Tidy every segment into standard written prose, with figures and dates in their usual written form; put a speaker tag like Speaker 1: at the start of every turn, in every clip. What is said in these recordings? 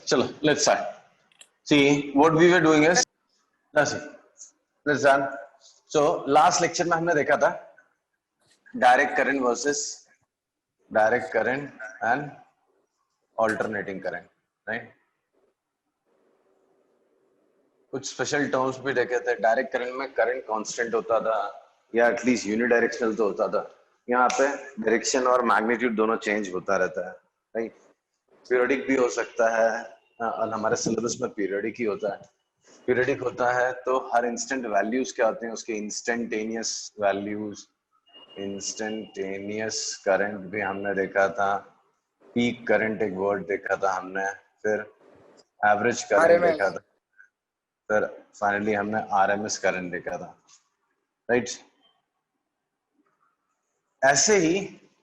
Speaker 1: चलो let's start. See what we were doing is let's start. So last lecture में हमने देखा था direct current versus direct current and alternating current, right? कुछ special terms भी देखे थे. डायरेक्ट करंट में करंट कांस्टेंट होता था या एटलीस्ट यूनिडायरेक्शनल तो होता था. यहाँ पे डायरेक्शन और मैग्नीट्यूड दोनों चेंज होता रहता है, राइट? पीरियडिक भी हो सकता है और हमारे सिलेबस में पीरियडिक ही होता है. पीरियडिक होता है तो हर इंस्टेंट वैल्यूज क्या होते हैं उसके, इंस्टेंटेनियस वैल्यूज. इंस्टेंटेनियस करंट भी हमने देखा था. पीक करंट एक वर्ड देखा था हमने. फिर एवरेज करंट देखा था. फिर फाइनली हमने आरएमएस करंट देखा था, राइट? ऐसे ही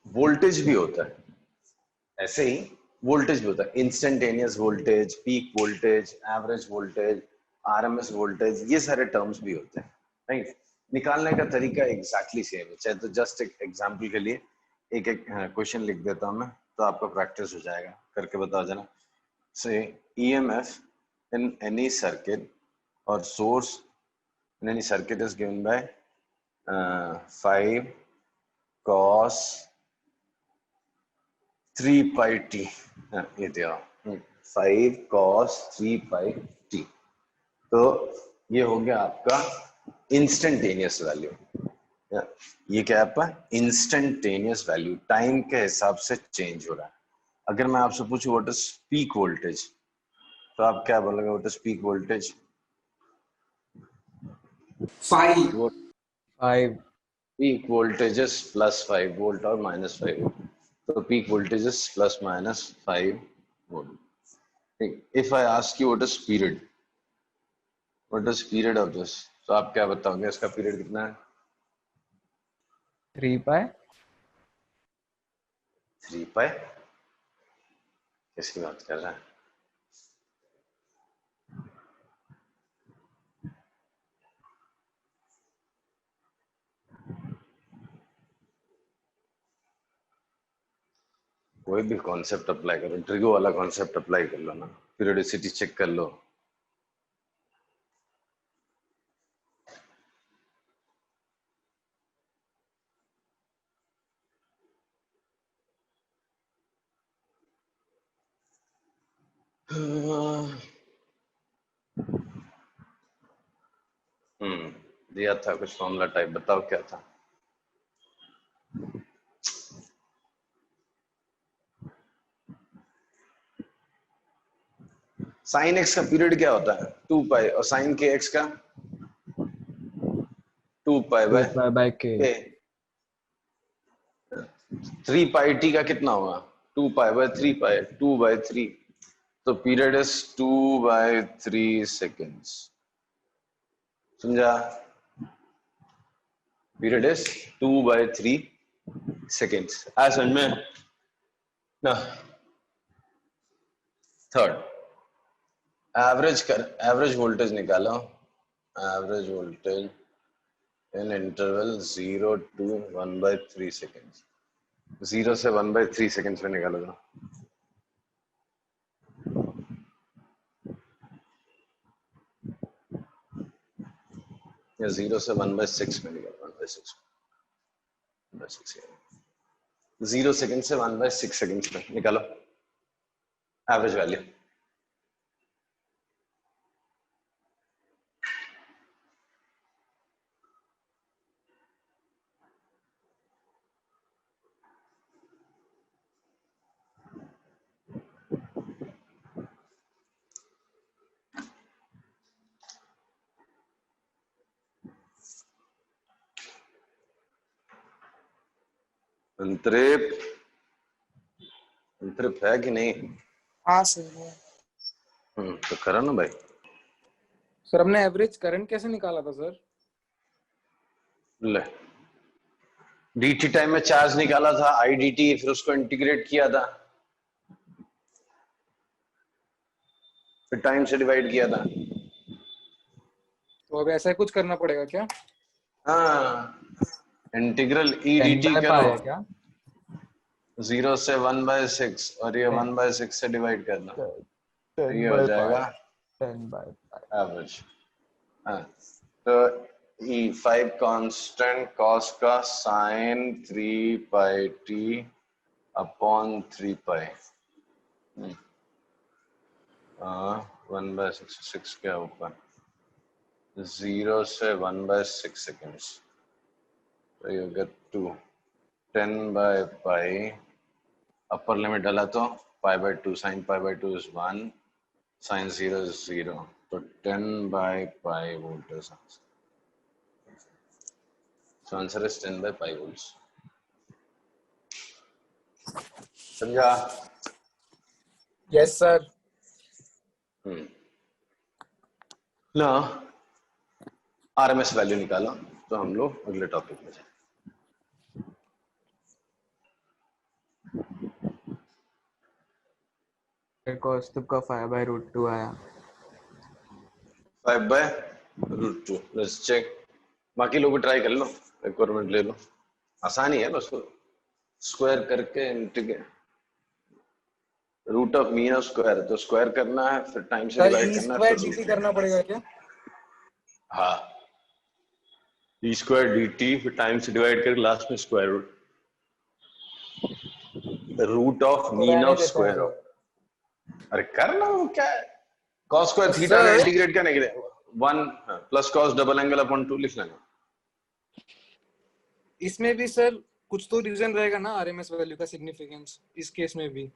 Speaker 1: वोल्टेज भी होता है. ऐसे ही वोल्टेज भी होता है. Instantaneous voltage, peak voltage, average voltage, RMS voltage, ये सारे टर्म्स भी होते हैं, राइट? निकालने का तरीका एग्जैक्टली सेम है. चाहे तो जस्ट एक एग्जांपल के लिए एक एक क्वेश्चन लिख देता हूं मैं, तो आपका प्रैक्टिस हो जाएगा. करके बताओ जना. से EMF in any circuit or source in any circuit is given by 5 cos 3 pi t. ये दिया 5 cos 3 pi t. तो ये हो गया आपका इंस्टेंटेनियस वैल्यू. ये क्या है आपका इंस्टेंटेनियस वैल्यू, टाइम के हिसाब से चेंज हो रहा है. अगर मैं आपसे पूछूं व्हाट इज पीक वोल्टेज, तो आप क्या बोलोगे? What is peak voltage?
Speaker 2: 5.
Speaker 1: Peak voltage is plus 5 volt or minus 5 volt. So peak voltage is plus minus 5 volt. If I ask you what is period, what is period of this? तो आप क्या बताओगे इसका period कितना है?
Speaker 2: 3 pi.
Speaker 1: 3 pi. किसकी बात कर रहा है? कोई भी कॉन्सेप्ट अप्लाई करो, ट्रिगो वाला कॉन्सेप्ट अप्लाई कर लो ना, पीरियोडिसिटी चेक कर लो. दिया था कुछ फॉर्मूला टाइप, बताओ क्या था? साइन एक्स का पीरियड क्या होता है? 2 पाई. और साइन के एक्स का 2 pi by
Speaker 2: k.
Speaker 1: 3 pi T का कितना होगा? 2 पाई बाय 3 पाई, 2 बाय 3. तो पीरियड इज 2 बाय 3 सेकेंड्स. समझा? Period is 2 by 3 seconds. आ समझ में ना? थर्ड, एवरेज वोल्टेज निकालो. Average voltage in interval 0 to 1 by 3 seconds. 0 से 1 by 3 सेकेंड्स में निकालो. या 0 से 1 by 6 में निकालो. 1 by 6. 0 सेकेंड से 1 by 6 सेकेंड्स में निकालो एवरेज वैल्यू. अंतरिप है कि नहीं?
Speaker 3: हाँ सर है.
Speaker 1: तो करो ना भाई.
Speaker 2: सर हमने एवरेज करंट कैसे निकाला था सर?
Speaker 1: ले, dt टाइम में चार्ज निकाला था, IDT, फिर उसको इंटीग्रेट किया था, फिर टाइम से डिवाइड किया था.
Speaker 2: तो अब ऐसा कुछ करना पड़ेगा क्या?
Speaker 1: हाँ, इंटीग्रल EDT करो
Speaker 2: क्या?
Speaker 1: 0 से 1 by 6 और ये 1 by 6 से डिवाइड करना. ये हो जाएगा
Speaker 3: 10/5
Speaker 1: एवरेज। हाँ, तो E5 कांस्टेंट कॉस का साइन 3πt अपॉन 3π। 1/6 क्या ऊपर 0 से 1/6 seconds, so you get 2 10/pi upper limit डाला तो π/2 sin π/2 is 1 sin 0 is 0, तो 10/pi volt is answer. So answer is 10/pi volts. समझा?
Speaker 2: Yes sir.
Speaker 1: ना RMS वैल्यू निकाला तो हम लोग अगले टॉपिक में जाए।
Speaker 3: कौस्तुभ का 5/√2 आया।
Speaker 1: 5/√2 लेट्स चेक। बाकी लोग ट्राई कर लो, रिक्वायरमेंट ले लो, आसान ही है बस स्क्वायर करके integrate root of mean of square, तो स्क्वायर करना है फिर टाइम से
Speaker 2: सर
Speaker 1: डिवाइड
Speaker 2: ई
Speaker 1: करना है
Speaker 2: स्क्वायर
Speaker 1: फिर
Speaker 2: dt
Speaker 1: रूट।
Speaker 2: करना पड़ेगा क्या?
Speaker 1: हाँ, e² dt फिर टाइम से डिवाइड करके लास्ट में स्क्वायर रूट ऑफ
Speaker 2: तो
Speaker 1: मीन
Speaker 2: रहने
Speaker 1: ऑफ
Speaker 2: देते हैं
Speaker 1: स्क्वायर
Speaker 2: सर।
Speaker 1: ऑफ। अरे करना वो क्या है, cos स्क्वायर
Speaker 2: तो
Speaker 1: थीटा ने
Speaker 2: सर
Speaker 1: इंटीग्रेट करने के लिए 1 plus cos double angle upon 2 लिख लेना।
Speaker 2: इसमें भी सर कुछ तो रीजन रहेगा ना आरएमएस वैल्यू का सिग्निफिकेंस, इस केस में भी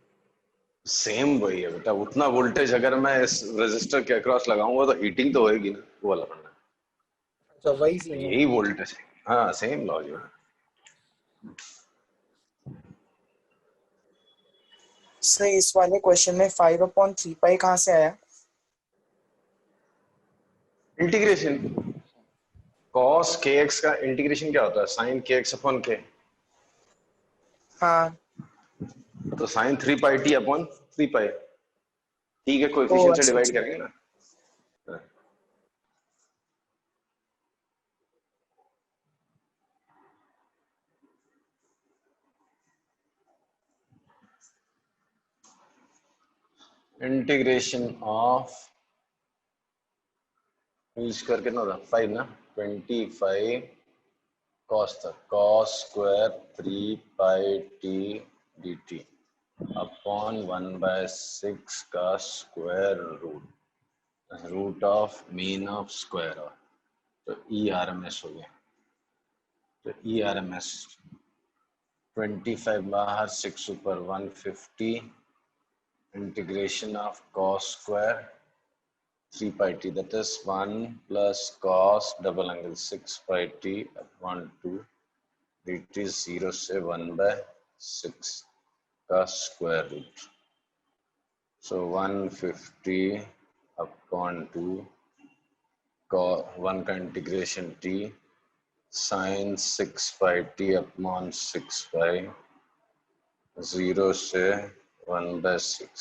Speaker 1: सेम वही है बेटा, उतना वोल्टेज अगर मैं इस रेजिस्टर के अक्रॉस लगाऊंगा तो हीटिंग तो होएगी ना, वो वाला बनना।
Speaker 2: अच्छा वही
Speaker 1: तो
Speaker 2: सीन है।
Speaker 1: यही वोल्टेज है। हाँ सेम लॉजिक।
Speaker 4: सर इस वाले क्वेश्चन में 5/3π कहाँ से आया?
Speaker 1: इंटीग्रेशन cos kx का इंटीग्रेशन क्या होता है, sin kx अपॉन k,
Speaker 4: हाँ
Speaker 1: तो sin 3πt अपॉन 3π, ठीक है,
Speaker 4: ओ
Speaker 1: कोएफिशिएंट से
Speaker 4: अच्छा
Speaker 1: डिवाइड
Speaker 4: अच्छा।
Speaker 1: करेंगे ना। इंटीग्रेशन ऑफ यूज कर कितना होता 5 ना 25 cos तक cos square 3πt dt upon 1/6 का square root of mean of square of, तो ERMS हो गया। तो ERMS 25 बाहर 6 ऊपर 150 integration of cos square 3πt, that is 1 plus cos double angle 6πt upon 2 dt 0 से 1/6 का स्क्वायर रूट, so 150 upon 2 1 का integration t sin 6πt upon 6π 0 से 1/6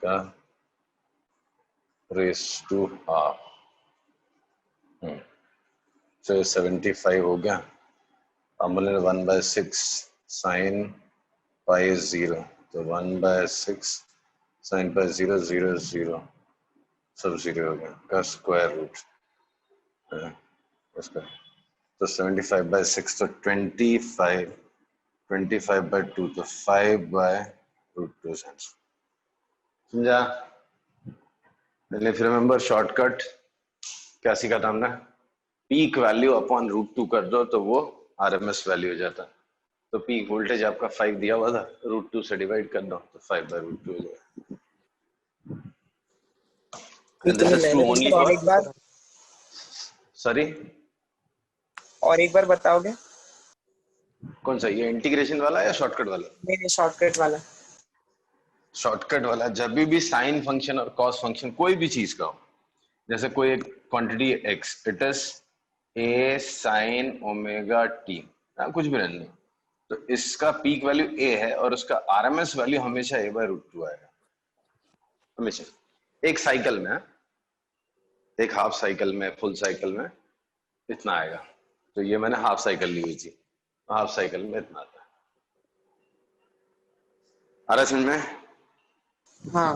Speaker 1: का raised to half, so 75 हो गया। अब बोले 1/6 sin pi is 0, तो 1/6 sin pi 0 0 0 सब 0 हो गया का स्क्वायर रूट उसका, तो 75/6 तो 25/2 तो 5/√2 समझा। पहले फिर रिमेंबर शॉर्टकट क्या सीखा था हमने, पीक वैल्यू अपॉन √2 कर दो तो वो आरएमएस वैल्यू हो जाता है। तो पीक वोल्टेज आपका 5 दिया हुआ था, √2 से डिवाइड कर दो तो 5/√2 हो जाएगा। And this
Speaker 4: इतनी
Speaker 1: is true
Speaker 4: मैंने
Speaker 1: only
Speaker 4: और
Speaker 1: for,
Speaker 4: एक बार
Speaker 1: सॉरी
Speaker 4: और एक बार बताओगे?
Speaker 1: कौन सा, ये इंटीग्रेशन वाला या शॉर्टकट वाला?
Speaker 4: नहीं शॉर्टकट वाला।
Speaker 1: शॉर्टकट वाला जब भी साइन फंक्शन और कॉस फंक्शन कोई भी चीज का हो, जैसे कोई एक quantity x, it is a sin omega t, कुछ भी रहने, तो इसका पीक वैल्यू a है और उसका आरएमएस वैल्यू हमेशा a/√2 आएगा, हमेशा। एक साइकिल में, एक हाफ साइकिल में, फुल साइकिल में इतना आएगा, तो ये मैंने हाफ साइकिल ली हुई थी, हाफ साइकिल में इतना आता है। आ रहा है समझ में?
Speaker 4: हाँ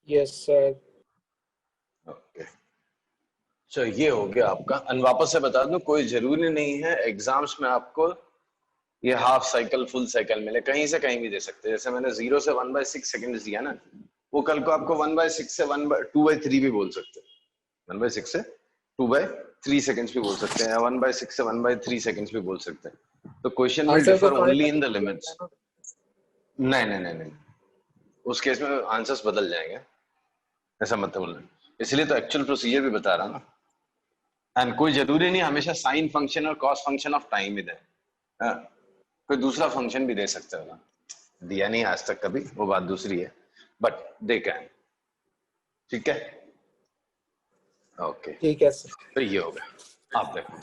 Speaker 2: Yes, sir.
Speaker 1: ओके, सो ये हो गया आपका। और वापस से बता दूं, कोई जरूरी नहीं है एग्जाम्स में आपको ये हाफ साइकिल फुल साइकिल मिले, कहीं से कहीं भी दे सकते हैं। जैसे मैंने 0 से 1/6 सेकंड दिया ना, वो कल को आपको 1/6 से 2/3 भी बोल सकते हैं, 1/6 से 2/3 सेकंड्स भी बोल सकते हैं, या 1/6 से 1/3 सेकंड्स भी बोल सकते हैं। तो क्वेश्चन विल
Speaker 2: आंसर तो
Speaker 1: differ only in the limits.
Speaker 2: 5
Speaker 1: नहीं नहीं नहीं नहीं, उस केस में आंसर्स बदल जाएंगे, ऐसा मत बोलना। इसलिए तो एक्चुअल प्रोसीजर भी बता रहा ना। एंड कोई जरूरी नहीं हमेशा साइन फंक्शन और कॉस फंक्शन ऑफ टाइम ही दे, हाँ, कोई दूसरा फंक्शन भी दे सकते हो ना, दिया नहीं आज तक कभी, वो बात दूसरी है, बट दे कैन। ठीक है, ओके।
Speaker 2: ठीक है सर।
Speaker 1: तो ये हो गया। आप देखो,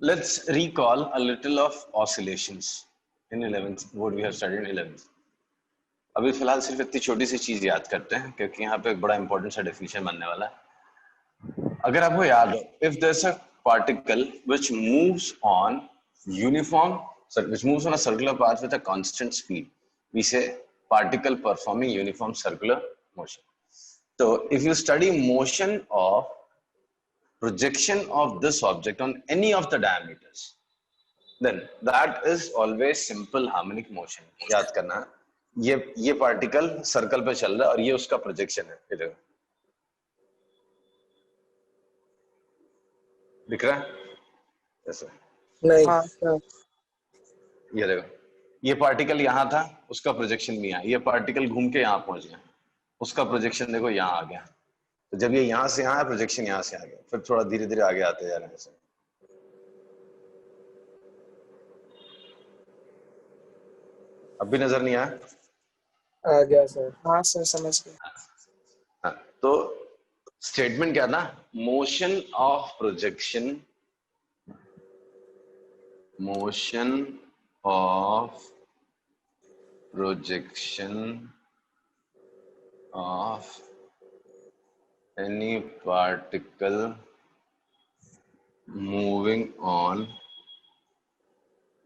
Speaker 1: let's recall a little of oscillations in 11th, what we have studied in 11th। अभी फिलहाल सिर्फ इतनी छोटी सी चीज याद करते हैं, क्योंकि यहाँ पे एक बड़ा इंपॉर्टेंट सा डेफिनेशन बनने वाला है। अगर आपको याद हो, if there is a particle which moves on uniform, which moves on a circular path with a constant speed, we say particle performing uniform circular motion. So if you study motion of projection of this object on any of the diameters, then that is always simple harmonic motion. याद करना, ये particle circle पे चल रहा है और ये उसका प्रोजेक्शन है, इधर दिख रहा है ऐसे?
Speaker 2: नहीं।
Speaker 4: हाँ सर।
Speaker 1: ये देखो, ये पार्टिकल यहाँ था, उसका प्रोजेक्शन भी यहाँ, ये पार्टिकल घूम के यहाँ पहुंच गया, उसका प्रोजेक्शन देखो यहाँ आ गया। तो जब ये यहाँ से यहाँ है, प्रोजेक्शन यहाँ से आ गया, फिर थोड़ा धीरे धीरे आगे आते जा रहे हैं ऐसे। अब भी नजर नहीं आया?
Speaker 2: आ गया सर।
Speaker 4: हाँ सर, समझ गए।
Speaker 1: हाँ, तो स्टेटमेंट क्या था? Motion of projection, motion of projection of any particle moving on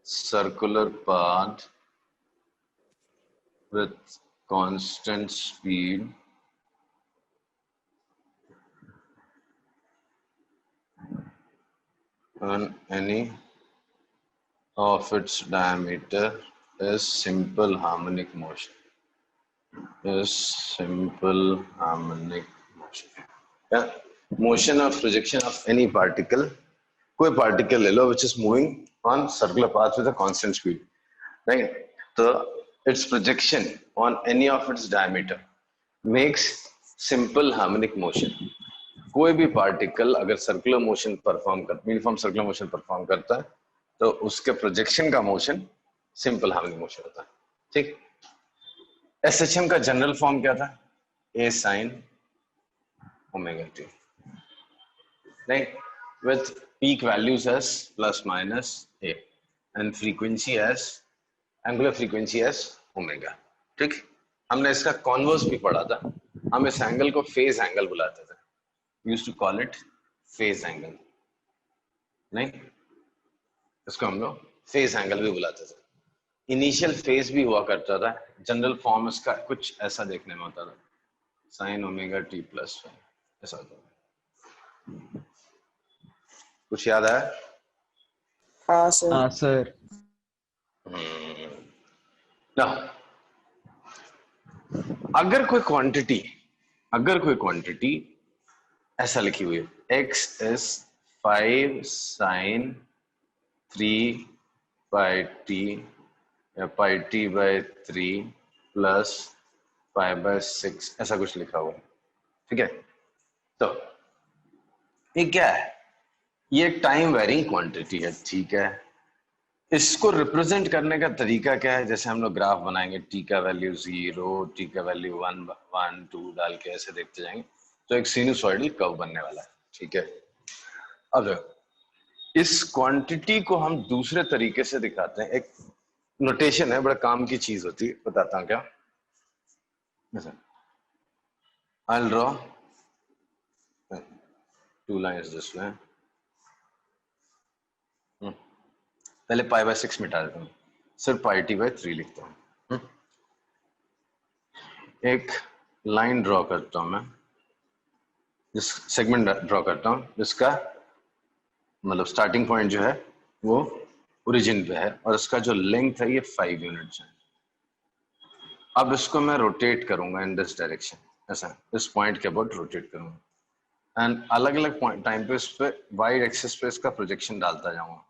Speaker 1: circular path with constant speed on any of its diameter is simple harmonic motion. Is simple harmonic motion. Yeah? Motion of projection of any particle, कोई particle ले लो which is moving on circular path with a constant speed, right? So its projection on any of its diameter makes simple harmonic motion. कोई भी particle अगर circular motion perform कर, uniform circular motion perform करता है, तो उसके projection का motion simple harmonic motion होता है। ठीक, एसएचएम का जनरल फॉर्म क्या था? A sine omega T, right, with peak values as plus minus A and frequency as, angular frequency as omega. ठीक, हमने इसका कॉन्वर्स भी पढ़ा था, हम इस एंगल को फेज एंगल बुलाते थे, used to call it phase angle, नहीं, इसको हम लोग फेज एंगल भी बुलाते थे। इनिशियल फेज भी हुआ करता था, जनरल फॉर्म इसका कुछ ऐसा देखने में होता था, sign omega T plus five, ऐसा होता था। कुछ याद आया?
Speaker 4: हाँ सर।
Speaker 3: हाँ सर।
Speaker 1: ना, अगर कोई क्वांटिटी ऐसा लिखी हुई है, x is 5 sin 3 pi t या pi t by 3 plus pi by 6, ऐसा कुछ लिखा हुआ है, ठीक है? तो ये क्या है? ये टाइम वेरिंग क्वांटिटी है, ठीक है? इसको रिप्रेजेंट करने का तरीका क्या है? जैसे हम लोग ग्राफ बनाएंगे, टी का वैल्यू 0, टी का वैल्यू 1, 1, 2 डाल के ऐसे देखते जाएंगे, तो एक सिनुसॉइडल कर्व बनने वाला है, ठीक है? अब इस क्वांटिटी को हम दूसरे तरीके से दिखाते हैं, एक नोटेशन है, बड़ा काम की चीज होती है, बताता हूं क्या। I'll draw 2 lines this way. पहले पाई बाय 6 मिटा देता हूँ, सिर्फ पाई टी बाय 3 लिखता हूँ। एक लाइन ड्रॉ करता हूं मैं, जिस सेगमेंट ड्रॉ करता हूं जिसका मतलब स्टार्टिंग पॉइंट जो है वो ओरिजिन पे है और इसका जो लेंथ है ये 5 यूनिट्स है। अब इसको मैं रोटेट करूंगा इन दिस डायरेक्शन, ऐसा इस पॉइंट के अबाउट रोटेट करूंगा एंड अलग अलग पॉइंट टाइम पे इस पे वाई एक्सिस पे इसका प्रोजेक्शन डालता जाऊंगा।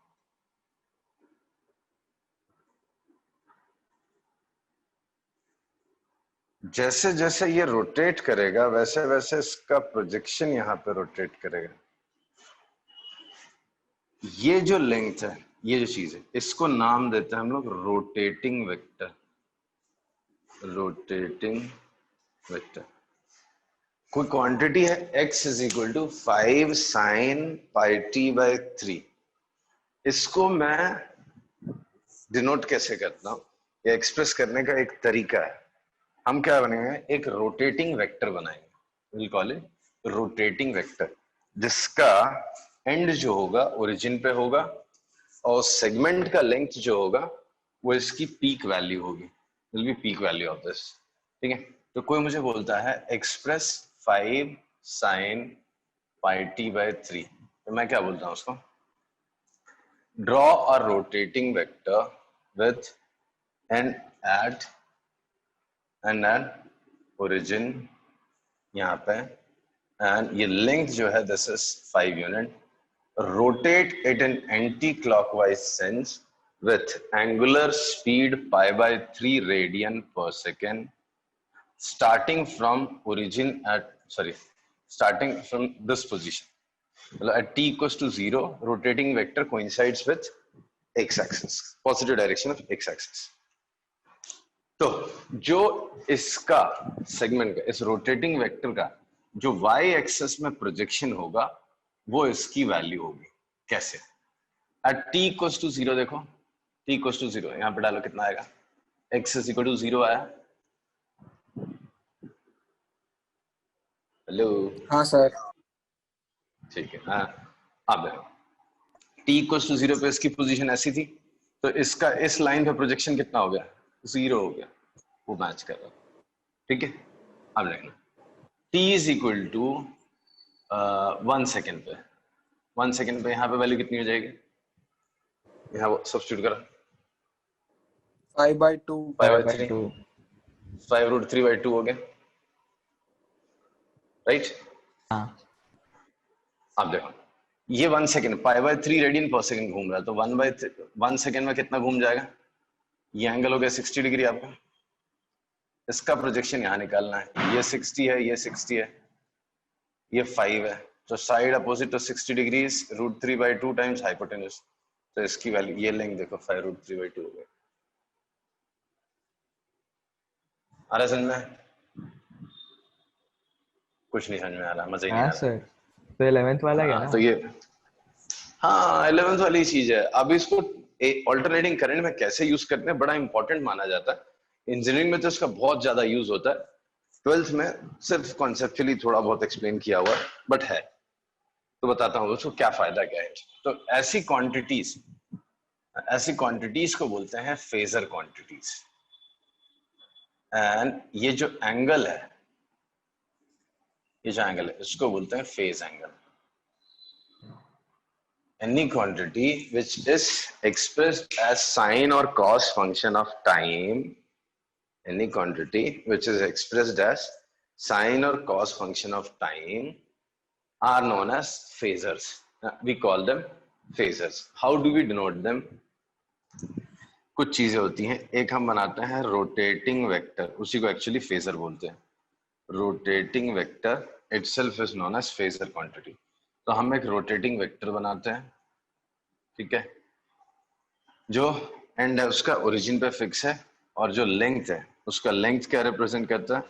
Speaker 1: जैसे जैसे ये रोटेट करेगा वैसे वैसे इसका प्रोजेक्शन यहाँ पे रोटेट करेगा। ये जो लेंथ है, ये जो चीज है, इसको नाम देते हैं हम लोग रोटेटिंग वेक्टर। रोटेटिंग वेक्टर कोई क्वांटिटी है x is equal to 5 sine pi t by 3। इसको मैं डिनोट कैसे करता हूं, या एक्सप्रेस करने का एक तरीका है। हम क्या बनाएंगे, एक रोटेटिंग वेक्टर बनाएंगे, will call it rotating vector, जिसका एंड जो होगा ओरिजिन पे होगा और सेगमेंट का लेंथ जो होगा वो इसकी पीक वैल्यू होगी, will be peak value of this. ठीक है, तो कोई मुझे बोलता है express 5 sine pi t by 3, तो मैं क्या बोलता हूं उसको, draw a rotating vector with an at and an origin यहाँ पे, एंड ये लेंथ जो है this is 5 unit, rotate it in anti-clockwise sense with angular speed pi by 3 radian per second, starting from this position. At t equals to 0, rotating vector coincides with x-axis, positive direction of x-axis. तो जो इसका segment का, इस rotating vector का जो y axis में projection होगा वो इसकी वैल्यू होगी। कैसे, एट t इक्वल्स टू 0, देखो t इक्वल्स टू 0 यहाँ पे डालो, कितना आएगा, x इज इक्वल टू 0 आया। हेलो,
Speaker 2: हाँ सर।
Speaker 1: ठीक है। हाँ, अब देखो t इक्वल्स टू 0 पे इसकी पोजीशन ऐसी थी, तो इसका इस लाइन पे प्रोजेक्शन कितना हो गया, 0 हो गया, वो मैच कर रहा। ठीक है, अब देखना t is equal to 1 second पे, 1 सेकेंड पे यहाँ पे वैल्यू कितनी हो जाएगी, यहाँ वो सब्स्टिट्यूट करा,
Speaker 2: 5/2
Speaker 3: 5/2
Speaker 1: 5 रूट 3/2 हो गया, राइट।
Speaker 3: हाँ
Speaker 1: अब देखो ये 1 सेकेंड π/3 रेडियन पर सेकेंड घूम रहा है, तो 1 सेकेंड में कितना घूम जाएगा, ये एंगल हो गया 60 डिग्री आपका। इसका प्रोजेक्शन यहाँ निकालना है, ये 60 है, ये 60 है, ये 5 है, तो side opposite to 60 degrees √3/2 times hypotenuse, तो इसकी वैल्यू ये लेंगे, देखो 5 √3/2 हो गया। आ रहा समझ में, कुछ नहीं समझ में आ रहा, मजा ही नहीं आ
Speaker 3: हाँ
Speaker 1: रहा।
Speaker 3: सर, तो 11th वाला क्या ना?
Speaker 1: तो ये हाँ 11th वाली चीज है। अब इसको ऑल्टरनेटिंग करंट में कैसे यूज करते हैं बड़ा इंपॉर्टेंट माना जाता है। इंजीनियरिंग में तो इसका बहुत ज्यादा यूज होता है, 12th में सिर्फ कॉन्सेप्चुअली थोड़ा बहुत एक्सप्लेन किया हुआ बट है, तो बताता हूँ उसको क्या फायदा क्या है। तो ऐसी क्वांटिटीज को बोलते हैं फेजर क्वांटिटीज, एंड ये जो एंगल है, इसको बोलते हैं phase angle. Any quantity which is expressed as sine or cos function of time, any quantity which is expressed as sine or cos function of time are known as phasors. We call them phasors. How do we denote them? कुछ चीजें होती हैं, एक हम बनाते हैं rotating vector, उसी को एक्चुअली फेजर बोलते हैं। Rotating vector itself is known as phasor quantity. तो हम एक रोटेटिंग वेक्टर बनाते हैं, ठीक है, जो एंड है उसका ओरिजिन पे फिक्स है, और जो लेंथ है उसका लेंथ क्या रिप्रेजेंट करता है,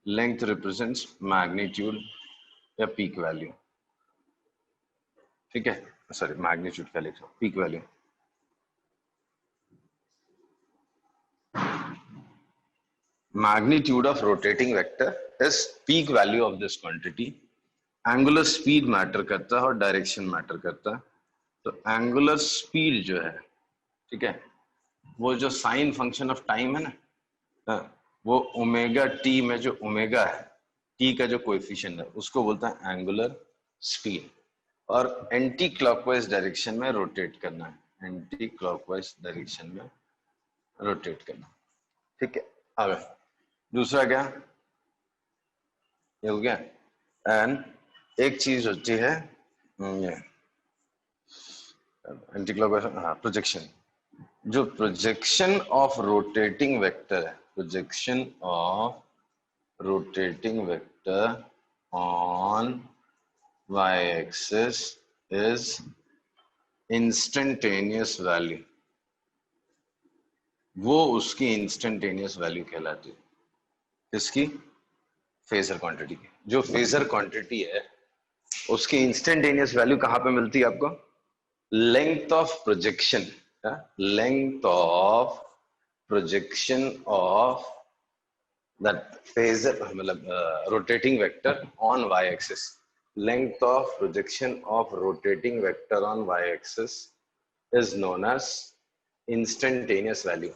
Speaker 1: लेंथ रिप्रेजेंट्स मैग्नीट्यूड या पीक वैल्यू। ठीक है, सॉरी मैग्नीट्यूड क्या लिख रहा हूं, peak value. Magnitude of rotating vector is peak value of this quantity. Angular speed matter करता है और डायरेक्शन मैटर करता है। तो एंगुलर स्पीड जो है, ठीक है, वो जो साइन फंक्शन ऑफ टाइम है ना, वो ओमेगा टी में जो ओमेगा है टी का जो कोएफिशिएंट है उसको बोलता है एंगुलर स्पीड, और एंटी क्लॉकवाइज डायरेक्शन में रोटेट करना है, एंटी क्लॉकवाइज डायरेक्शन में रोटेट करना। ठीक है, आगे दूसरा क्या, ये हो गया। एंड एक चीज होती है ये एंटी क्लॉकवाइज, हाँ प्रोजेक्शन। जो प्रोजेक्शन ऑफ रोटेटिंग वेक्टर है, projection of rotating vector on y axis is instantaneous value, वो उसकी इंस्टेंटेनियस वैल्यू कहलाती है। किसकी? फेजर क्वांटिटी की। जो फेजर क्वांटिटी है उसकी इंस्टेंटेनियस वैल्यू कहां पे मिलती है आपको? Length of projection, length of projection of that phasor, मतलब rotating vector on y axis, length of projection of rotating vector on y-axis is known as instantaneous value।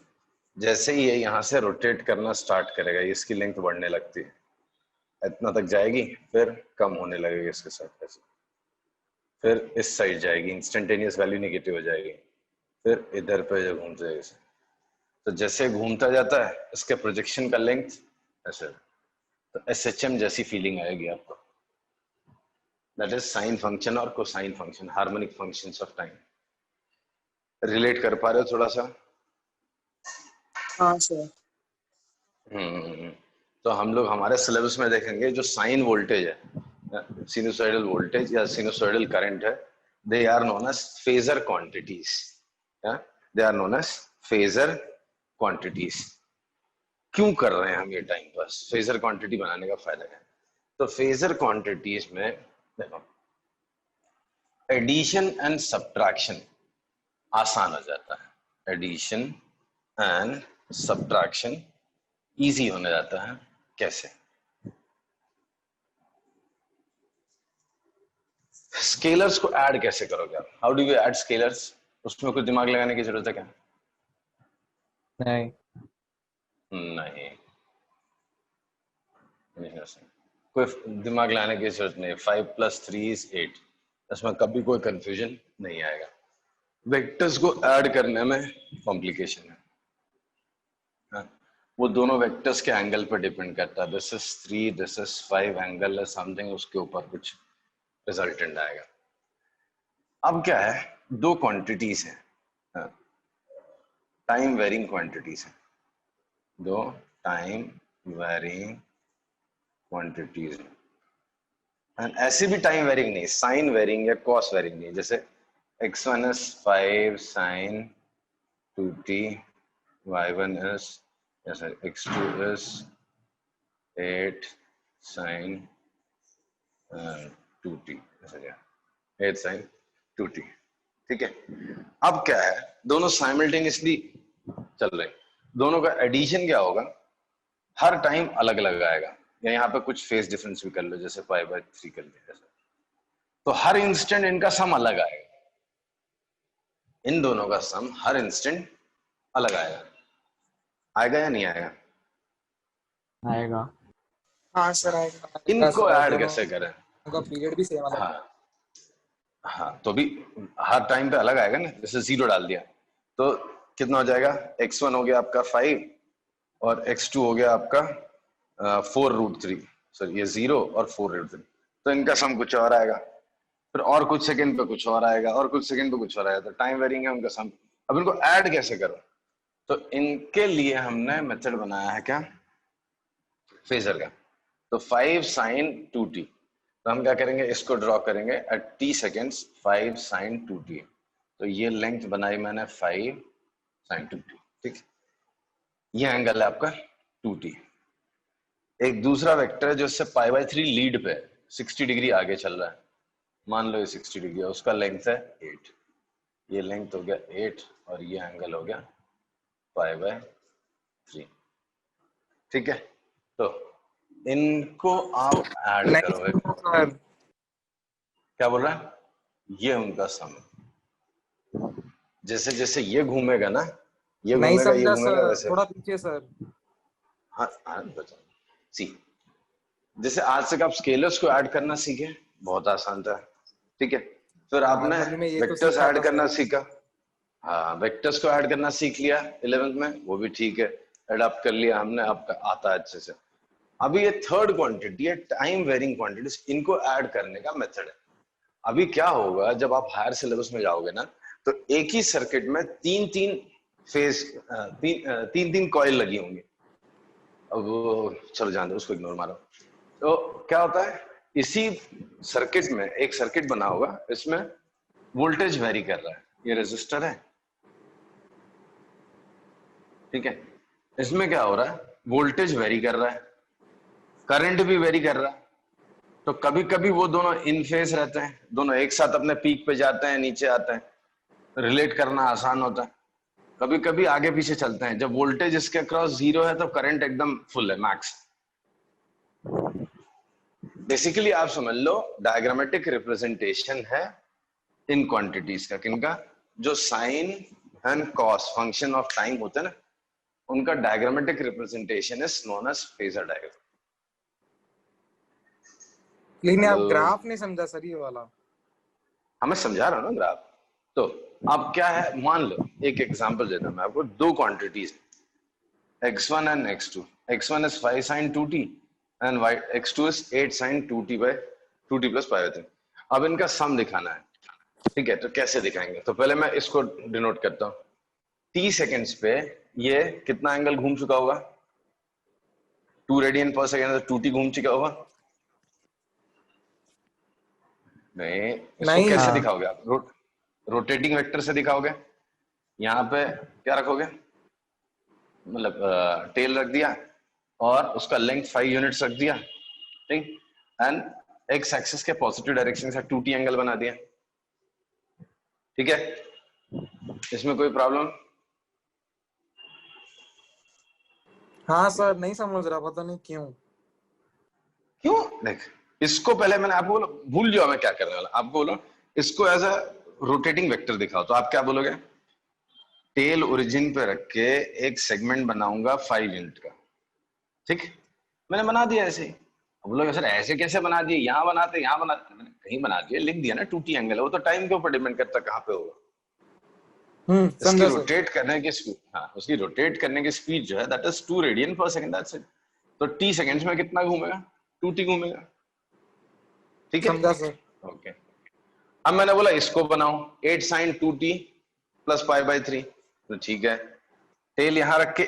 Speaker 1: जैसे ही ये यहाँ से रोटेट करना स्टार्ट करेगा, इसकी लेंथ बढ़ने लगती है, इतना तक जाएगी, फिर कम होने लगेगी इसके साथ, ऐसे फिर इस साइड जाएगी, इंस्टेंटेनियस वैल्यू नेगेटिव हो जाएगी, फिर इधर पे जो घूम जाएगी। तो जैसे घूमता जाता है इसके प्रोजेक्शन का लेंथ ऐसे, तो SHM जैसी फीलिंग आएगी आपको। That is साइन फंक्शन और cosine function, harmonic functions of time. Relate कर पा रहे हो थोड़ा सा?
Speaker 4: हाँ सर।
Speaker 1: तो हम लोग हमारे सिलेबस में देखेंगे जो साइन वोल्टेज है, सिनुसॉइडल वोल्टेज या सिनुसॉइडल करंट है, they are known as phasor quantities, they are known as phasor quantities. क्यों कर रहे हैं हम ये टाइम पास? फेजर क्वांटिटी बनाने का फायदा है। तो फेजर क्वांटिटीज में देखो, एडिशन एंड सब्ट्रैक्शन आसान हो जाता है, एडिशन एंड सब्ट्रैक्शन इजी होने जाता है। कैसे? स्केलर्स को ऐड कैसे करोगे आप? How do you add scalars? उसमें कुछ दिमाग लगाने की जरूरत है क्या?
Speaker 3: नहीं
Speaker 1: नहीं, कोई दिमाग लगाने की जरूरत नहीं। 5 + 3 = 8, इसमें कभी कोई कंफ्यूजन नहीं आएगा। वेक्टर्स को ऐड करने में कॉम्प्लिकेशन है, हाँ? वो दोनों वेक्टर्स के एंगल पर डिपेंड करता है। This is 3, this is 5, angle है समथिंग, उसके ऊपर कुछ रिजल्टेंट आएगा। अब क्या है, दो क्वांटिटीज हैं, टाइम वेरिंग क्वांटिटीज हैं, दो टाइम वेरिंग क्वांटिटीज हैं। एंड ऐसे भी टाइम वेरिंग नहीं, साइन वेरिंग या कॉस वेरिंग नहीं। जैसे x1 is 5 sin 2t, y1 is x2 is 8 sin 2t, 8 sin 2t। ठीक है, अब क्या है, दोनों साइमल्टेनियसली चल रहे हैं, दोनों का एडिशन क्या होगा, हर टाइम अलग अलग आएगा, या यहाँ पे कुछ फेज डिफरेंस भी कर लो, जैसे 5/3 कर लिया, तो हर इंस्टेंट इनका सम अलग आएगा। इन दोनों का सम हर इंस्टेंट अलग आएगा। आएगा या नहीं आएगा?
Speaker 3: आएगा।
Speaker 4: हाँ सर आएगा।
Speaker 1: इनको ऐड कैसे करें?
Speaker 2: उनका पीरियड भी सेम अलग है।
Speaker 1: हाँ हाँ, तो भी हर टाइम पे अलग आएगा ना। जैसे 0 डाल दिया तो कितना हो जाएगा, x1 हो गया आपका 5 और x2 हो गया आपका 4√3, सॉरी ये 0 और 4√3, तो इनका सम कुछ और आएगा। फिर और कुछ सेकंड पे कुछ और आएगा, और कुछ सेकंड पे कुछ और आएगा, तो टाइम वेरिंग है उनका सम। अब इनको ऐड कैसे करो? तो इनके लिए हमने मेथड बनाया है क्या, फेजर का। तो 5 sin 2t, तो हम क्या करेंगे, इसको ड्रॉ करेंगे eight t seconds, 5 sin 2t, तो ये लेंथ बनाई मैंने 5 sin 2t। ठीक, ये एंगल है आपका 2t। एक दूसरा वेक्टर है जो इससे π/3 लीड पे 60 डिग्री आगे चल रहा है, मान लो ये 60 डिग्री है, उसका लेंथ है 8, ये लेंथ हो गया 8 और ये एंगल हो गया π/3। ठीक है, तो इनको आप ऐड करोगे।
Speaker 2: सर
Speaker 1: क्या बोल रहा है? ये उनका सम, जैसे जैसे ये घूमेगा ना, ये
Speaker 2: नहीं
Speaker 1: घूमेगा, ये
Speaker 2: समझा
Speaker 1: घूमेगा,
Speaker 2: सर,
Speaker 1: वैसे।
Speaker 2: थोड़ा पीछे सर।
Speaker 1: हाँ हाँ, सी जैसे आज तक आप स्केलर्स को ऐड करना सीखे, बहुत आसान था, ठीक है। फिर आपने
Speaker 2: नॉर्मली में ये तो
Speaker 1: वेक्टर्स
Speaker 2: सीखा
Speaker 1: ऐड
Speaker 2: था
Speaker 1: करना
Speaker 2: सर।
Speaker 1: सीखा, हाँ वेक्टर्स को ऐड करना सीख लिया 11th में, वो भी ठीक है, अडॉप्ट कर लिया हमने, आपका आता है अच्छे से। अभी ये थर्ड क्वांटिटी है, टाइम वेरिंग क्वांटिटीज, इनको ऐड करने का मेथड है। अभी क्या होगा जब आप हायर सिलेबस में जाओगे ना, तो एक ही सर्किट में तीन तीन फेज, तीन तीन कॉइल लगी होंगी। अब वो चलो जान दो, उसको इग्नोर मारो। तो क्या होता है, इसी सर्किट में एक सर्किट बना होगा, इसमें वोल्टेज वेरी कर रहा है, ये रेजिस्टर है, ठीक है। इसमें क्या हो रहा है, वोल्टेज वेरी कर रहा है, करंट भी वेरी कर रहा है। तो कभी कभी वो दोनों इन फेज रहते हैं, दोनों एक साथ अपने पीक पे जाते हैं, नीचे आते हैं, रिलेट करना आसान होता है। कभी कभी आगे पीछे चलते हैं, जब वोल्टेज इसके अक्रॉस 0 है तो करंट एकदम फुल है, मैक्स। बेसिकली आप समझ लो डायग्रामेटिक रिप्रेजेंटेशन है इन क्वांटिटीज का, किनका, जो sine and cos function of time होते हैं ना, उनका diagrammatic representation is known as phasor diagram.
Speaker 2: लेकिन आप
Speaker 1: हेलो,
Speaker 2: ग्राफ नहीं समझा सर ये वाला।
Speaker 1: हमें समझा रहा हूं ना ग्राफ। तो अब क्या है, मान लो एक एग्जांपल देता हूं मैं आपको, दो quantities x1 and x2, x1 is 5 sin 2t and x2 is 8 sin 2t by 2t plus pi by 3। अब इनका सम दिखाना है, ठीक है। तो कैसे दिखाएंगे, तो पहले मैं इसको डिनोट करता हूं। t सेकेंड्स पे ये कितना एंगल घूम चुका होगा, 2 रेडियन पर सेकेंड, तो 2t घूम चुका होगा। नहीं, इसको
Speaker 2: नहीं
Speaker 1: कैसे
Speaker 3: हाँ
Speaker 1: दिखाओगे आप, रोटेटिंग वेक्टर से दिखाओगे। यहाँ पे क्या रखोगे, मतलब टेल रख दिया और उसका लेंथ 5 यूनिट्स रख दिया, ठीक। एंड एक्स एक्सिस के पॉजिटिव डायरेक्शन से 2t एंगल बना दिया, ठीक है। इसमें कोई प्रॉब्लम?
Speaker 2: हाँ सर, नहीं समझ रहा, पता नहीं क्यों।
Speaker 1: क्यों, देख इसको पहले मैंने आपको बोला, भूल जाओ मैं क्या करने वाला, आपको बोलो इसको एज अ रोटेटिंग वेक्टर दिखाओ, तो आप क्या बोलोगे, टेल ओरिजिन पे रख के एक सेगमेंट बनाऊंगा 5 यूनिट का, ठीक। मैंने बना दिया ऐसे ही। अब बोलोगे सर ऐसे कैसे बना दिए, यहाँ बनाते यहाँ बनाते, मैंने कहीं बना दिया, लिख दिया ना 2t एंगल है, वो तो टाइम के ऊपर डिपेंड करता है कहाँ पे होगा। इसकी
Speaker 2: समझा सर।
Speaker 1: रोटेट करने की स्पीड, हाँ उसकी रोटेट करने की स्पीड जो है दैट इज 2 रेडियन पर सेकंड, दैट्स इट। तो t सेकंड्स में कितना घूमेगा, 2t घूमेगा, ठीक है।
Speaker 2: समझा सर।
Speaker 1: ओके, अब मैंने बोला इसको बनाओ 8 sin 2t plus pi by 3, तो ठीक है। टेल यहां रख के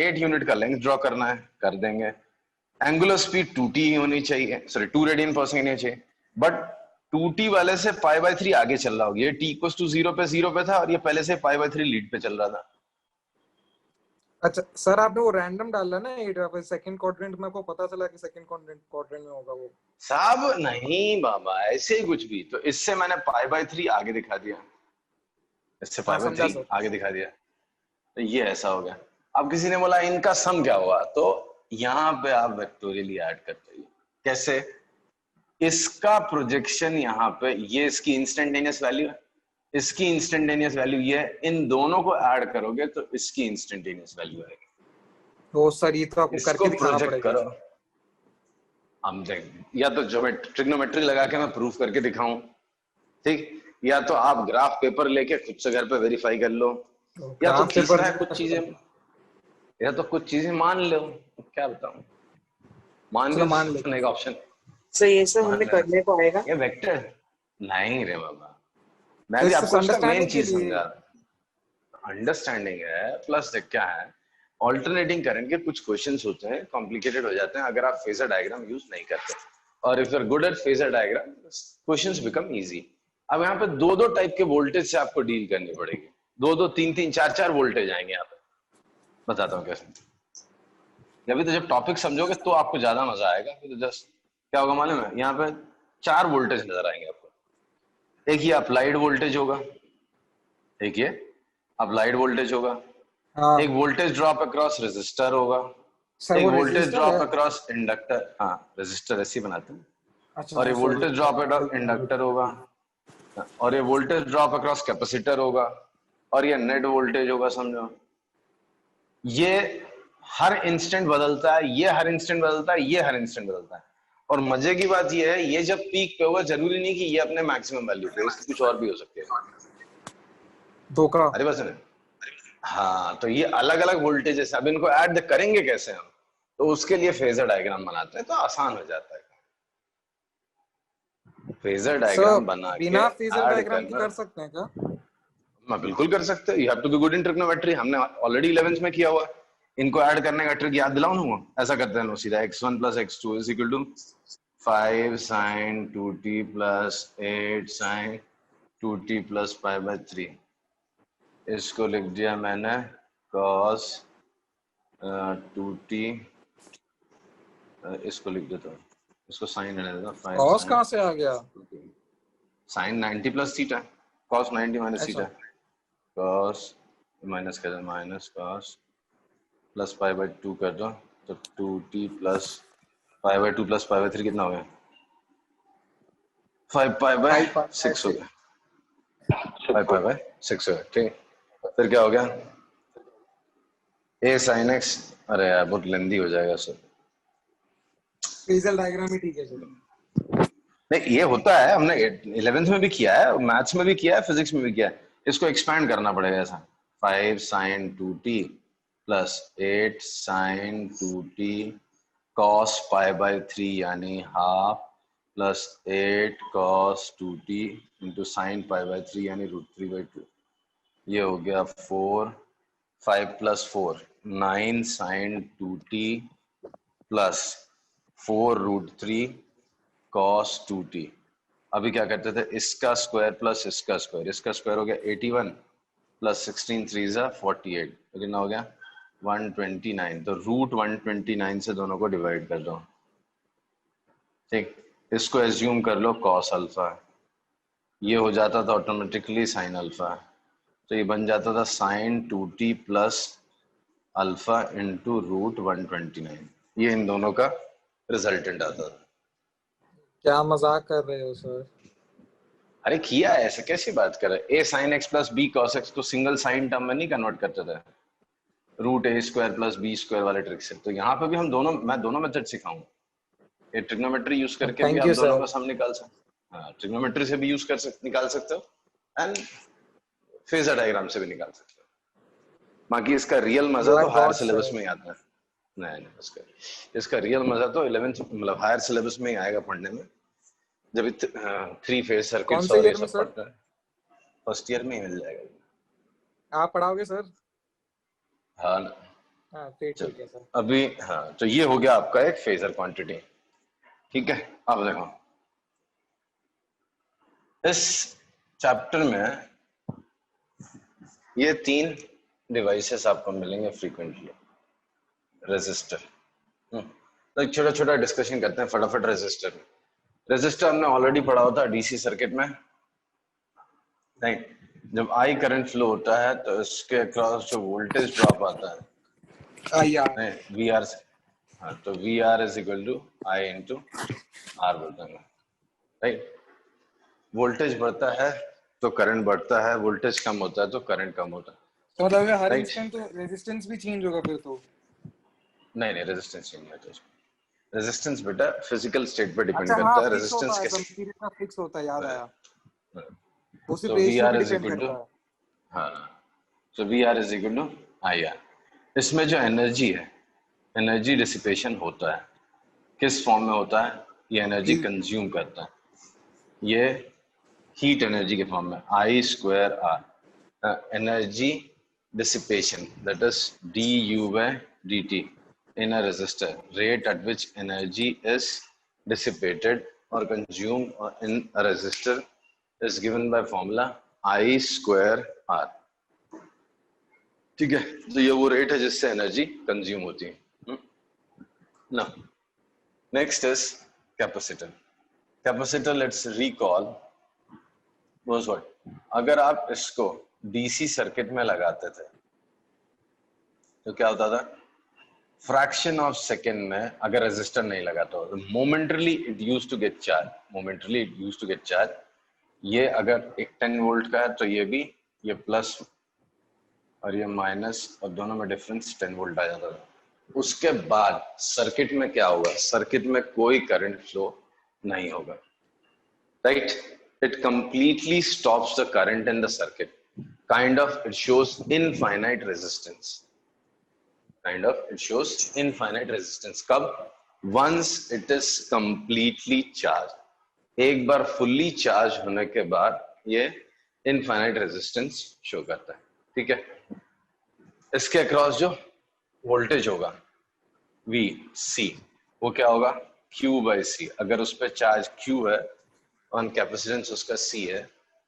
Speaker 1: 8 यूनिट का लेंथ ड्रॉ करना है, कर देंगे। एंगुलर स्पीड 2t ही होनी चाहिए, सॉरी 2 रेडियन पर सेकंड होनी चाहिए, बट 2t वाले से पाई बाई 3 आगे चल रहा होगा, ये t इक्वल्स टू 0 पे था और ये पहले से पाई बाई 3 लीड पे चल रहा था।
Speaker 2: अच्छा सर, आपने वो रैंडम डाला ना 8 सेकंड क्वाड्रेंट में, आपको पता चला कि सेकंड क्वाड्रेंट में होगा वो।
Speaker 1: साहब नहीं बाबा, ऐसे ही कुछ भी, तो इससे मैंने पाई बाई 3 आगे दिखा दिया, इससे
Speaker 2: हाँ
Speaker 1: पाई बाई
Speaker 2: समझा
Speaker 1: 3
Speaker 2: सर।
Speaker 1: आगे दिखा दिया, तो ये ऐसा हो गया। अब किसी ने बोला इनका सम क्या हुआ, तो यहाँ पे आप वेक्टोरियली ऐड करते हो, कैसे, इसका प्रोजेक्शन यहाँ पे, ये इसकी इंस्टेंटेनियस वैल्यू है, इसकी इंस्टेंटेनियस वैल्यू ये है, इन दोनों को ऐड करोगे तो इसकी इंस्टेंटेनियस वैल्यू आएगी।
Speaker 2: तो सर ये तो आपको
Speaker 1: इसको
Speaker 2: करके दिखाना
Speaker 1: प्रोजेक्ट
Speaker 2: पड़ेगा।
Speaker 1: करो, हम या तो ट्रिग्नोमेट्री लगा के मैं प्रूफ करके दिखाऊं, ठीक, या तो आप ग्राफ पेपर लेके खुद से घर पे वेरीफाई कर लो, या तो
Speaker 2: ग्राफ पेपर
Speaker 1: तीसरा है कुछ चीजें, या तो कुछ चीजें मान लो, क्या बताऊं, मान
Speaker 2: चलो
Speaker 1: के
Speaker 2: मान
Speaker 1: सुनने
Speaker 2: लेते।
Speaker 1: का ऑप्शन
Speaker 4: So ये सब
Speaker 1: मान
Speaker 4: हमें
Speaker 1: लेना।
Speaker 4: करने को आएगा।
Speaker 1: ये वेक्टर नहीं रे बाबा, मैं भी
Speaker 2: इस
Speaker 1: आपको उसका मेन
Speaker 2: अंडरस्टैंडिंग के
Speaker 1: चीज
Speaker 2: लिए।
Speaker 1: समझा, अंडरस्टैंडिंग है, प्लस क्या है, ऑल्टरनेटिंग करंट के कुछ क्वेश्चंस होते हैं, कॉम्प्लिकेटेड हो जाते हैं अगर आप फेजर डायग्राम यूज नहीं करते, और if you are good at phasor diagram questions become easy. अब यहाँ पे दो दो टाइप के वोल्टेज से आपको डील करनी पड़ेगी, दो दो तीन तीन चार चार वोल्टेज आएंगे यहाँ पे, बताता हूँ कैसे। अभी तो जब टॉपिक समझोगे तो आपको ज्यादा मजा आएगा, तो जस्ट क्या होगा मालूम है, यहाँ पे 4 वोल्टेज नजर आएंगे आपको। एक ये अप्लाइड वोल्टेज होगा, एक ये अप्लाइड वोल्टेज होगा,
Speaker 2: हाँ
Speaker 1: एक वोल्टेज ड्रॉप अक्रॉस रेजिस्टर होगा,
Speaker 2: सर,
Speaker 1: एक
Speaker 2: वो
Speaker 1: वोल्टेज
Speaker 2: रेजिस्टर
Speaker 1: ड्रॉप
Speaker 2: है।
Speaker 1: अक्रॉस इंडक्टर, हाँ रेजिस्टर ऐसे ही बनाते हैं,
Speaker 2: अच्छा
Speaker 1: और ये
Speaker 2: sorry.
Speaker 1: Voltage drop across inductor होगा, और ये वोल्टेज ड्रॉप अक्रॉस कैपेसिटर होगा, और ये नेट वोल्टेज होगा, समझो। ये हर इंस्टेंट बदलता है, ये हर इंस्टेंट बदलता है, ये हर इंस्टेंट बदलता है। और मजे की बात ये है, ये जब पीक पे होगा जरूरी नहीं कि ये अपने मैक्सिमम वैल्यू पे, इसकी कुछ और भी हो सकती है।
Speaker 2: धोखा।
Speaker 1: अरे बस नहीं, हाँ, तो ये अलग अलग वोल्टेजेस, अब इनको ऐड करेंगे कैसे हम, तो उसके लिए फेजर डायग्राम बनाते हैं, तो आसान हो जाता है। फेजर
Speaker 2: सर
Speaker 1: डायग्राम बना के
Speaker 2: बिना फेजर
Speaker 1: ऐड
Speaker 2: डायग्राम के
Speaker 1: करना,
Speaker 2: कर सकते हैं क्या?
Speaker 1: मैं बिल्कुल कर सकते हो। You have to be good in trigonometry, हमने ऑलरेडी 11th में किया हुआ है। इनको ऐड करने का ट्रिक याद दिलाऊं ना, ऐसा करते हैं सीधा x1 + x2 = 5 sin 2t + 8 sin 2t + π/3। इसको लिख दिया मैंने cos 2t, इसको लिख देता हूँ, इसको साइन रहने देता हूँ, 5
Speaker 2: कॉस
Speaker 1: sin
Speaker 2: कहाँ से आ गया?
Speaker 1: sin 90 + थीटा, cos 90 -
Speaker 2: अच्छा,
Speaker 1: थीटा, cos माइनस कर दो, माइनस cos प्लस π/2 कर दो, तो 2t + π/2 + π/3 कितना हो गया? 5π/6 हो
Speaker 2: 5/6।
Speaker 1: गया, 5π/6 हो गया। ठीक, फिर क्या हो गया? a sin x, अरे यार बहुत लेंदी हो जाएगा सर।
Speaker 2: फेजर डायग्राम ही ठीक है सर।
Speaker 1: नहीं, ये होता है, हमने 11th में भी किया है, मैथ्स में भी किया है, फिजिक्स में भी किया है। इसको एक्सपैंड करना पड़ेगा ऐसा, 5 sin 2t + 8 sin 2t cos π/3 यानी half plus 8 cos 2t into sine π/3 यानी √3/2। ये हो गया 4, 5 + 4 9 sin 2t plus 4 √3 cos 2t। अभी क्या करते थे, इसका स्क्वायर प्लस इसका स्क्वायर, इसका स्क्वायर हो गया 81 प्लस 16 3 = 48, तो कितना हो गया 129। तो √129 से दोनों को डिवाइड कर दो। ठीक, इसको एज्यूम कर लो cos अल्फा, ये हो जाता था ऑटोमेटिकली sin अल्फा, तो ये बन जाता था sin 2t plus alpha into √129। ये इन दोनों का रिजल्टेंट आता था।
Speaker 2: क्या मजाक कर रहे हो सर?
Speaker 1: अरे किया है, ऐसे कैसी बात कर रहे हैं? a sin x + b cos x को सिंगल साइन टर्म में नहीं कन्वर्ट करते थे √a² + b² वाले ट्रिक से। तो यहाँ पे भी मैं दोनों मेथड सिखाऊंगा। ये ट्रिग्नोमेट्री यूज करके भी
Speaker 2: थैंक
Speaker 1: आप
Speaker 2: यू
Speaker 1: दोनों
Speaker 2: सर।
Speaker 1: का सम निकाल सकते। हाँ, ट्रिग्नोमेट्री से भी निकाल सकते हो, एंड फेजर डायग्राम से भी निकाल सकते हो। बाकी इसका रियल
Speaker 2: यू
Speaker 1: मजा तो
Speaker 2: आर
Speaker 1: हायर
Speaker 2: गॉड
Speaker 1: सिलेबस
Speaker 2: सर।
Speaker 1: में ही आता है। नहीं, इसका रियल मजा तो 11th मतलब हायर सिलेबस में ही आएगा पढ़ने में, जब 3 फेज
Speaker 2: कौन
Speaker 1: सर्किट्स
Speaker 2: से
Speaker 1: और ये
Speaker 2: ईयर में
Speaker 1: सब
Speaker 2: सर?
Speaker 1: पढ़ते हैं। फर्स्ट ईयर में ही मिल जाएगा।
Speaker 2: आप पढ़ाओगे सर?
Speaker 1: हाँ ना।
Speaker 2: हाँ फिर
Speaker 1: चलो
Speaker 2: ठीक है सर।
Speaker 1: अभी, हाँ, तो ये हो गया आपका एक फेजर क्वांटिटी। ठीक है, अब देखो इस चैप्टर में ये 3 डिवाइसेस आपको मिलेंगे फ्रीक्वेंटली। रेजिस्टर, तो एक छोटा छोटा डिस्कशन करते हैं फटाफट। रेजिस्टर हमने ऑलरेडी पढ़ा होता है डीसी सर्किट में। नहीं, जब आई करंट फ्लो होता है तो इसके अक्रॉस जो वोल्टेज ड्रॉप आता है,
Speaker 2: यार
Speaker 1: नहीं वी आर, हाँ, तो V R is equal to I into R बोलते हैं, राइट। वोल्टेज बढ़ता है तो करंट बढ़ता है, वोल्टेज कम होता है तो करंट कम होता है,
Speaker 2: तो मतलब हर
Speaker 1: राइट।
Speaker 2: इंस्टेंट तो रेजिस्टेंस भी चेंज होगा फिर तो?
Speaker 1: नहीं, रेजिस्टेंस नहीं होता। रेजिस्टेंस बेटा फिजिकल स्टेट पे डिपेंड
Speaker 2: अच्छा हाँ,
Speaker 1: करता है।
Speaker 2: फिक्स होता
Speaker 1: रेजिस्टेंस
Speaker 2: है,
Speaker 1: कैसे,
Speaker 2: मटेरियल का फिक्स होता है, याद आया। वो सिर्फ
Speaker 1: तो वी
Speaker 2: रेशियो
Speaker 1: आर
Speaker 2: पे
Speaker 1: इज
Speaker 2: डिपेंड
Speaker 1: इक्वल टू,
Speaker 2: करता है।
Speaker 1: हाँ, तो V R is equal to I R. इसमें जो एनर्जी है, एनर्जी डिसिपेशन होता है, किस फॉर्म में होता है? ये एनर्जी
Speaker 2: हीट।
Speaker 1: कंज्यूम करता है, ये हीट एनर्जी के फॉर्म में, I²R। Energy dissipation, that is du/dt in a resistor, rate at which energy is dissipated or consumed in a resistor is given by formula I²R। ठीक है, तो ये वो रेट है जिससे एनर्जी कंज्यूम होती है ना। Next is capacitor. Capacitor, let's recall was what, अगर आप इसको डीसी सर्किट में लगाते थे तो क्या होता था? फ्रैक्शन ऑफ सेकेंड में अगर रेजिस्टर नहीं लगाता तो momentarily it used to get charge. ये अगर एक 10 वोल्ट का है तो ये भी, ये प्लस और ये माइनस, और दोनों में डिफरेंस 10 वोल्ट आ जाता था। उसके बाद सर्किट में क्या होगा, सर्किट में कोई करंट फ्लो नहीं होगा, right. It completely stops the current in the circuit. Kind of it shows infinite resistance. Kind of it shows infinite resistance. कब? Once it is completely charge. एक बार फुल्ली चार्ज होने के बाद ये इनफाइनाइट रेजिस्टेंस शो करता है. ठीक है. इसके अक्रॉस जो वोल्टेज होगा V C, वो क्या होगा? Q by C. अगर उस पर चार्ज Q है और कैपेसिटेंस उसका C है,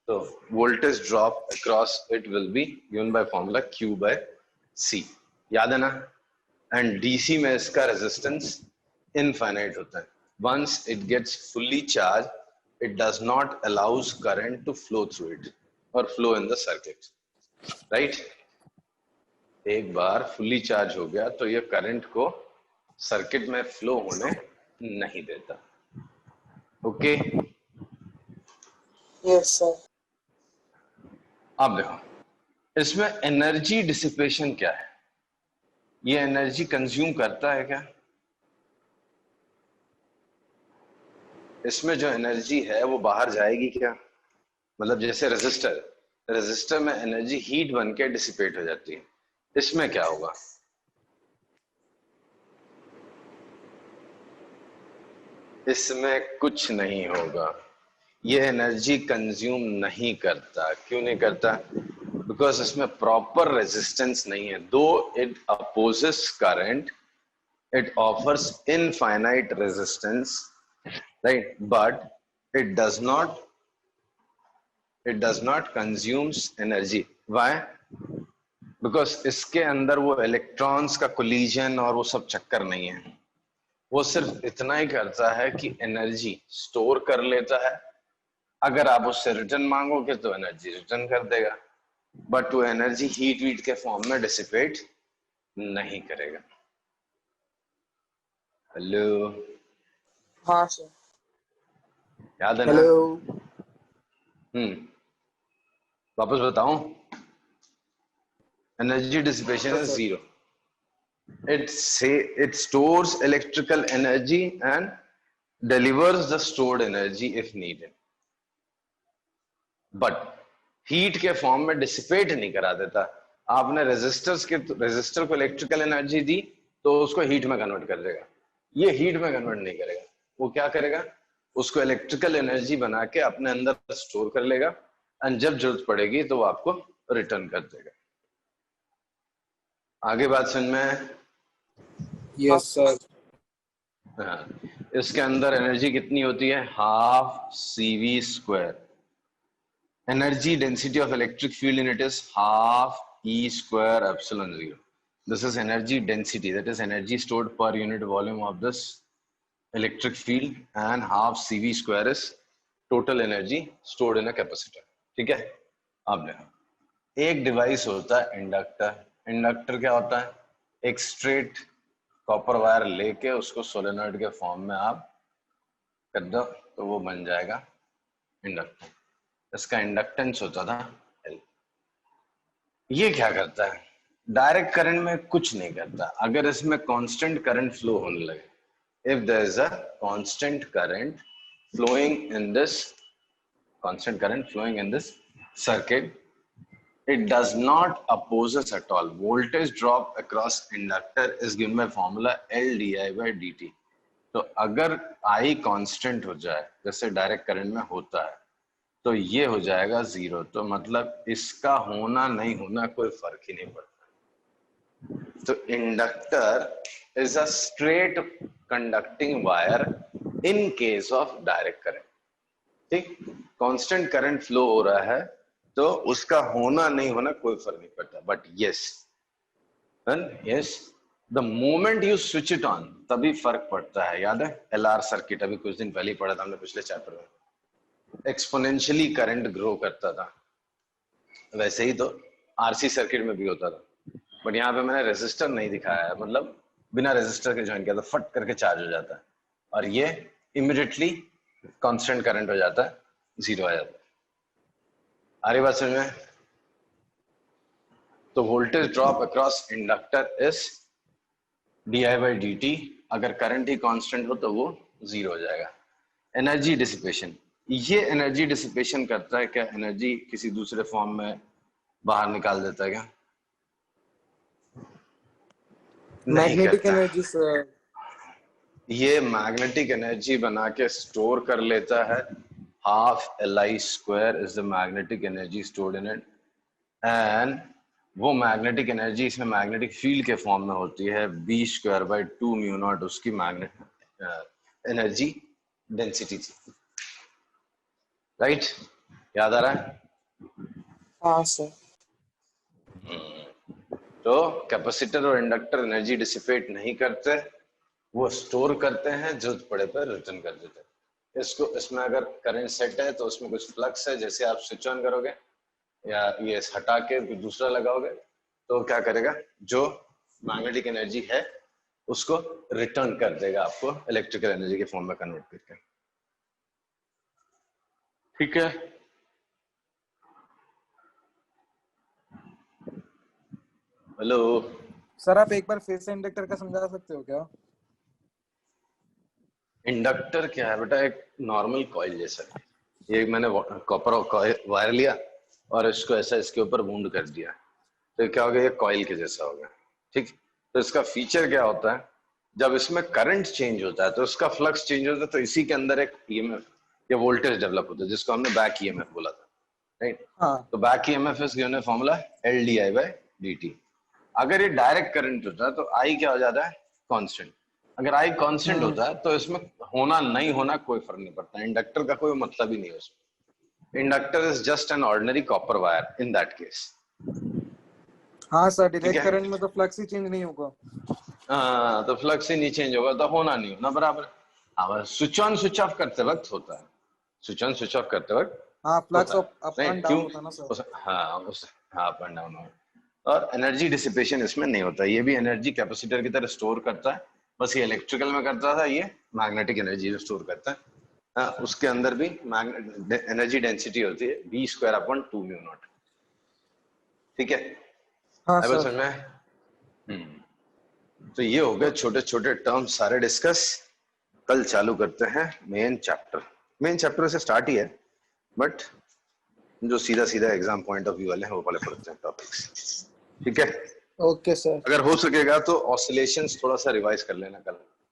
Speaker 1: तो voltage drop across it will be given by formula Q by C. याद है ना? एंड DC में इसका रेजिस्टेंस इनफाइनाइट होता है. Once it gets fully charge, it does not allows current to flow through it और flow in the circuit, right. एक बार फुल्ली चार्ज हो गया तो ये करंट को सर्किट में फ्लो होने नहीं देता. ओके.
Speaker 4: Yes, sir.
Speaker 1: अब देखो इसमें एनर्जी डिसिपेशन क्या है. ये एनर्जी कंज्यूम करता है क्या? इसमें जो एनर्जी है वो बाहर जाएगी क्या? मतलब जैसे रेजिस्टर में एनर्जी हीट बन के डिसिपेट हो जाती है. इसमें क्या होगा? इसमें कुछ नहीं होगा. ये एनर्जी कंज्यूम नहीं करता. क्यों नहीं करता? बिकॉज इसमें प्रॉपर रेजिस्टेंस नहीं है. दो it opposes current, it offers infinite resistance, right? But it does not consumes energy. Why? Because इसके अंदर वो इलेक्ट्रॉन्स का कोलिजन और वो सब चक्कर नहीं है. वो सिर्फ इतना ही करता है कि एनर्जी स्टोर कर लेता है. अगर आप उससे रिटर्न मांगोगे तो एनर्जी रिटर्न कर देगा, बट वो एनर्जी हीट वीट के फॉर्म में डिसिपेट नहीं करेगा. हेलो,
Speaker 4: हाँ sir.
Speaker 1: याद है ना?
Speaker 2: हेलो.
Speaker 1: वापस बताऊं. Energy dissipation is zero. it stores electrical energy and delivers the stored energy if needed, but heat के फॉर्म में डिसिपेट नहीं करा देता. आपने रेजिस्टर को इलेक्ट्रिकल एनर्जी दी तो उसको हीट में कन्वर्ट कर देगा. ये हीट में कन्वर्ट नहीं करेगा. वो क्या करेगा? उसको इलेक्ट्रिकल एनर्जी बना के अपने अंदर स्टोर कर लेगा एंड जब जरूरत पड़ेगी तो वो आपको रिटर्न कर देगा. आगे बात समझ में?
Speaker 2: Yes sir.
Speaker 1: हाँ. इसके अंदर एनर्जी कितनी होती है? Half CV square. Energy density of electric field in it is half E square epsilon 0. This is energy density, that is energy stored per unit volume of this electric field, and half CV square is total energy stored in a capacitor. ठीक है. अब देखो एक device होता है inductor. Inductor क्या होता है? एक स्ट्रेट कॉपर वायर लेके उसको सोलेनॉइड के फॉर्म में आप कर दो तो वो बन जाएगा इंडक्टर. इसका इंडक्टेंस होता था L. ये क्या करता है? डायरेक्ट करंट में कुछ नहीं करता. अगर इसमें कांस्टेंट करंट फ्लो होने लगे, if there is a constant current flowing in this circuit, it does not opposes at all. Voltage drop across inductor is given by formula L di by dt. तो अगर I constant हो जाए जैसे direct current में होता है तो ये हो जाएगा जीरो. तो मतलब इसका होना नहीं होना कोई फर्क ही नहीं पड़ता. तो inductor is a straight conducting wire in case of direct current. ठीक. कांस्टेंट करंट फ्लो हो रहा है तो उसका होना नहीं होना कोई फर्क नहीं पड़ता. But yes the moment you switch it on तभी फर्क पड़ता है. याद है LR सर्किट? अभी कुछ दिन पहले ही पढ़ा था हमने पिछले चैप्टर में. एक्सपोनेंशियली करंट ग्रो करता था. वैसे ही तो RC सर्किट में भी होता था. बट यहाँ पे मैंने रेजिस्टर नहीं दिखाया है. मतलब बिना रेजिस्टर के ज्वाइन किया तो फट करके चार्ज हो जाता है और ये इमीडिएटली कांस्टेंट करंट हो जाता है, जीरो आ जाता है. आ रही बात समझ में? तो voltage drop across inductor is di/dt, अगर करंट ही कांस्टेंट हो तो वो 0 हो जाएगा। एनर्जी डिसिपेशन, ये एनर्जी डिसिपेशन करता है क्या? एनर्जी किसी दूसरे फॉर्म में बाहर निकाल देता है क्या? नहीं
Speaker 2: मैग्नेटिक
Speaker 1: करता।
Speaker 2: Energy sir.
Speaker 1: ये मैग्नेटिक एनर्जी बना के स्टोर कर लेता है। Half Li² is the magnetic energy stored in it, and वो मैग्नेटिक एनर्जी इसमें मैग्नेटिक फील्ड के फॉर्म में होती है। B²/2 μ0 उसकी मैग्नेट एनर्जी डेंसिटी थी। राइट, याद आ रहा है?
Speaker 4: हाँ सर।
Speaker 1: तो कैपेसिटर और इंडक्टर एनर्जी डिसिपेट नहीं करते, वो स्टोर करते हैं, जरूरत पड़े पर रिटर्न कर देते हैं। इसको, इसमें अगर करंट सेट है तो उसमें कुछ फ्लक्स है, जैसे आप स्विच ऑन करोगे या ये हटा के कुछ दूसरा लगाओगे तो क्या करेगा, जो मैग्नेटिक एनर्जी है उसको रिटर्न कर देगा आपको इलेक्ट्रिकल एनर्जी के फॉर्म में कन्वर्ट करके। ठीक है, हेलो
Speaker 2: सर आप एक बार फिर से इंडक्टर का समझा सकते हो क्या?
Speaker 1: इंडक्टर क्या है बेटा? एक नॉर्मल कॉइल जैसा है। ये मैंने कॉपर वायर लिया और इसको ऐसा इसके ऊपर वूंड कर दिया, तो क्या हो गया? ये कॉइल के जैसा हो गया। ठीक, तो इसका फीचर क्या होता है? जब इसमें करंट चेंज होता है तो इसका फ्लक्स चेंज होता है, तो इसी के अंदर एक ईएमएफ या वोल्टेज डेवलप होता है, जिसको हमने बैक ईएमएफ बोला था। राइट,
Speaker 2: हाँ।
Speaker 1: तो back EMF is given formula LdI/dt। अगर ये डायरेक्ट करंट होता है तो I क्या हो जाता है? कांस्टेंट। अगर I कांस्टेंट होता है तो इसमें होना नहीं होना कोई फर्क नहीं पड़ता, इंडक्टर का कोई मतलब ही नहीं है उसमें। Inductor is just an ordinary copper wire in that case.
Speaker 2: हाँ सर, डायरेक्ट
Speaker 1: है?
Speaker 2: करंट में तो फ्लक्स ही चेंज नहीं होगा।
Speaker 1: हाँ, तो फ्लक्स ही नहीं चेंज होगा तो होना नहीं होना बराबर। हाँ, स्विच ऑन स्विच ऑफ करते वक्त होता है, स्विच ऑन स्विच ऑफ करते वक्त
Speaker 2: हाँ, फ्लक्स
Speaker 1: होता
Speaker 2: अप
Speaker 1: है।
Speaker 2: एंड डाउन होता है ना सर।
Speaker 1: हाँ, अप एंड डाउन होता। और एनर्जी डिसिपेशन इसमें नहीं होता। ये भी एनर्जी कैपेसिटर की तरह स्टोर करता है, बस ये इलेक्ट्रिकल में करता था, ये मैग्नेटिक एनर्जी स्टोर करता है। हाँ, उसके अंदर भी एनर्जी डेंसिटी होती है B²/2 μ0। ठीक है,
Speaker 2: हाँ
Speaker 1: अब
Speaker 2: सर।
Speaker 1: समझ में? तो ये हो गए छोटे छोटे टर्म सारे डिस्कस। कल चालू करते हैं मेन चैप्टर। मेन चैप्टर से स्टार्ट ही है, बट जो सीधा सीधा एग्जाम पॉइंट ऑफ व्यू वाले हैं वो वाले पढ़ते हैं टॉपिक्स। ठीक है,
Speaker 4: ओके सर।
Speaker 1: अगर हो सकेगा तो ऑसिलेशंस थोड़ा सा रिवाइज कर लेना कल।